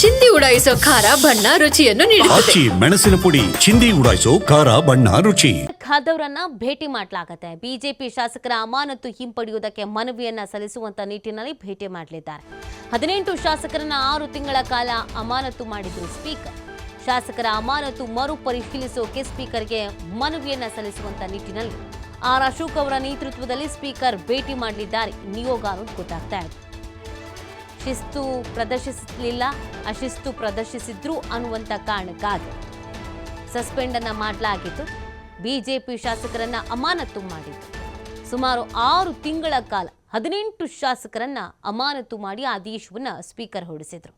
ಚಿಂದಿ ಉಡಾಯಿಸೋ ಖಾರ ಬಣ್ಣ ರುಚಿಯನ್ನು ನೀಡುತ್ತದೆ. ಮೆಣಸಿನ ಪುಡಿ ಚಿಂದಿ ಉಡಾಯಿಸೋ ಖಾರ ಬಣ್ಣ ರುಚಿ. ಖಾದರ್ರನ್ನ ಭೇಟಿ ಮಾಡಲಾಗುತ್ತೆ. ಬಿಜೆಪಿ ಶಾಸಕರ ಅಮಾನತು ಹಿಂಪಡೆಯುವುದಕ್ಕೆ ಮನವಿಯನ್ನ ಸಲ್ಲಿಸುವಂತ ನಿಟ್ಟಿನಲ್ಲಿ ಭೇಟಿ ಮಾಡಲಿದ್ದಾರೆ. 18 ಶಾಸಕರನ್ನ 6 ತಿಂಗಳ ಕಾಲ ಅಮಾನತು ಮಾಡಿದ್ರು ಸ್ಪೀಕರ್. ಶಾಸಕರ ಅಮಾನತು ಮರು ಪರಿಶೀಲಿಸೋಕೆ ಸ್ಪೀಕರ್ಗೆ ಮನವಿಯನ್ನ ಸಲ್ಲಿಸುವಂತ ನಿಟ್ಟಿನಲ್ಲಿ ಆರ್ ಅಶೋಕ್ ಅವರ ನೇತೃತ್ವದಲ್ಲಿ ಸ್ಪೀಕರ್ ಭೇಟಿ ಮಾಡಲಿದ್ದಾರೆ. ನಿಯೋಗ ಅನ್ನೋದು ಗೊತ್ತಾಗ್ತಾ ಇದೆ. ಶಿಸ್ತು ಪ್ರದರ್ಶಿಸಲಿಲ್ಲ, ಅಶಿಸ್ತು ಪ್ರದರ್ಶಿಸಿದ್ರು ಅನ್ನುವಂಥ ಕಾರಣಕ್ಕಾಗಿ ಸಸ್ಪೆಂಡ್ ಅನ್ನ ಮಾಡಲಾಗಿತ್ತು. ಬಿಜೆಪಿ ಶಾಸಕರನ್ನ ಅಮಾನತು ಮಾಡಿತ್ತು. ಸುಮಾರು 6 ತಿಂಗಳ ಕಾಲ 18 ಶಾಸಕರನ್ನ ಅಮಾನತು ಮಾಡಿ ಆದೇಶವನ್ನ ಸ್ಪೀಕರ್ ಹೊರಡಿಸಿದ್ರು.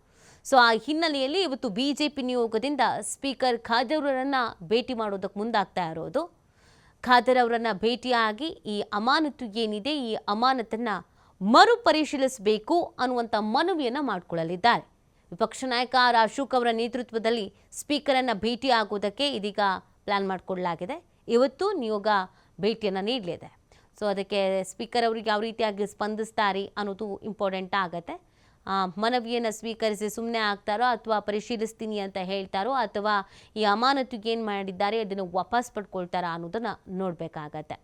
ಸೊ ಆ ಹಿನ್ನೆಲೆಯಲ್ಲಿ ಇವತ್ತು ಬಿಜೆಪಿ ನಿಯೋಗದಿಂದ ಸ್ಪೀಕರ್ ಖಾದರ್ ಅವರನ್ನ ಭೇಟಿ ಮಾಡೋದಕ್ಕೆ ಮುಂದಾಗ್ತಾ ಇರೋದು. ಖಾದರ್ ಅವರನ್ನ ಭೇಟಿಯಾಗಿ ಈ ಅಮಾನತು ಏನಿದೆ, ಈ ಅಮಾನತನ್ನ ಮರುಪರಿಶೀಲಿಸಬೇಕು ಅನ್ನುವಂಥ ಮನವಿಯನ್ನು ಮಾಡಿಕೊಳ್ಳಲಿದ್ದಾರೆ. ವಿಪಕ್ಷ ನಾಯಕ ಆರ್ ಅಶೋಕ್ ಅವರ ನೇತೃತ್ವದಲ್ಲಿ ಸ್ಪೀಕರನ್ನು ಭೇಟಿ ಆಗುವುದಕ್ಕೆ ಇದೀಗ ಪ್ಲಾನ್ ಮಾಡಿಕೊಳ್ಳಲಾಗಿದೆ. ಇವತ್ತು ನಿಯೋಗ ಭೇಟಿಯನ್ನು ನೀಡಲಿದೆ. ಸೊ ಅದಕ್ಕೆ ಸ್ಪೀಕರ್ ಅವರಿಗೆ ಯಾವ ರೀತಿಯಾಗಿ ಸ್ಪಂದಿಸ್ತಾರೆ ಅನ್ನೋದು ಇಂಪಾರ್ಟೆಂಟ್ ಆಗುತ್ತೆ. ಮನವಿಯನ್ನು ಸ್ವೀಕರಿಸಿ ಸುಮ್ಮನೆ ಆಗ್ತಾರೋ ಅಥವಾ ಪರಿಶೀಲಿಸ್ತೀನಿ ಅಂತ ಹೇಳ್ತಾರೋ ಅಥವಾ ಈ ಅಮಾನತಿಗೆ ಏನು ಮಾಡಿದ್ದಾರೆ ಅದನ್ನು ವಾಪಸ್ ಪಡ್ಕೊಳ್ತಾರಾ ಅನ್ನೋದನ್ನು ನೋಡಬೇಕಾಗತ್ತೆ.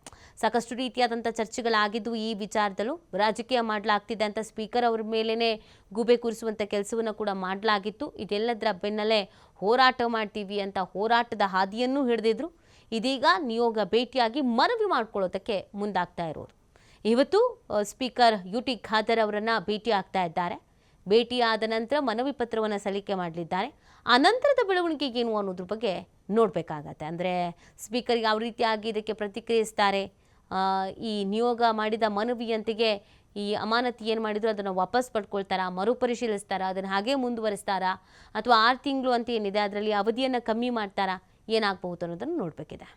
ಸಾಕಷ್ಟು ರೀತಿಯಾದಂಥ ಚರ್ಚೆಗಳಾಗಿದ್ದು ಈ ವಿಚಾರದಲ್ಲೂ ರಾಜಕೀಯ ಮಾಡಲಾಗ್ತಿದೆ ಅಂತ ಸ್ಪೀಕರ್ ಅವ್ರ ಮೇಲೇ ಗೂಬೆ ಕೂರಿಸುವಂಥ ಕೆಲಸವನ್ನು ಕೂಡ ಮಾಡಲಾಗಿತ್ತು. ಇದೆಲ್ಲದರ ಬೆನ್ನಲ್ಲೇ ಹೋರಾಟ ಮಾಡ್ತೀವಿ ಅಂತ ಹೋರಾಟದ ಹಾದಿಯನ್ನು ಹಿಡಿದಿದ್ರು. ಇದೀಗ ನಿಯೋಗ ಭೇಟಿಯಾಗಿ ಮನವಿ ಮಾಡ್ಕೊಳ್ಳೋದಕ್ಕೆ ಮುಂದಾಗ್ತಾ ಇರೋದು. ಇವತ್ತು ಸ್ಪೀಕರ್ UT ಖಾದರ್ ಅವರನ್ನು ಭೇಟಿ ಆಗ್ತಾ ಇದ್ದಾರೆ. ಭೇಟಿಯಾದ ನಂತರ ಮನವಿ ಪತ್ರವನ್ನು ಸಲ್ಲಿಕೆ ಮಾಡಲಿದ್ದಾರೆ. ಆ ನಂತರದ ಬೆಳವಣಿಗೆ ಏನು ಅನ್ನೋದ್ರ ಬಗ್ಗೆ ನೋಡಬೇಕಾಗತ್ತೆ. ಅಂದರೆ ಸ್ಪೀಕರ್ ಯಾವ ರೀತಿಯಾಗಿ ಇದಕ್ಕೆ ಪ್ರತಿಕ್ರಿಯಿಸ್ತಾರೆ, ಈ ನಿಯೋಗ ಮಾಡಿದ ಮನವಿಯಂತೆಗೆ ಈ ಅಮಾನತಿ ಏನು ಮಾಡಿದ್ರು ಅದನ್ನು ವಾಪಸ್ ಪಡ್ಕೊಳ್ತಾರಾ, ಮರುಪರಿಶೀಲಿಸ್ತಾರಾ, ಅದನ್ನು ಹಾಗೇ ಮುಂದುವರಿಸ್ತಾರಾ ಅಥವಾ 6 ತಿಂಗಳು ಅಂತ ಏನಿದೆ ಅದರಲ್ಲಿ ಅವಧಿಯನ್ನು ಕಮ್ಮಿ ಮಾಡ್ತಾರಾ, ಏನಾಗಬಹುದು ಅನ್ನೋದನ್ನು ನೋಡಬೇಕಿದೆ.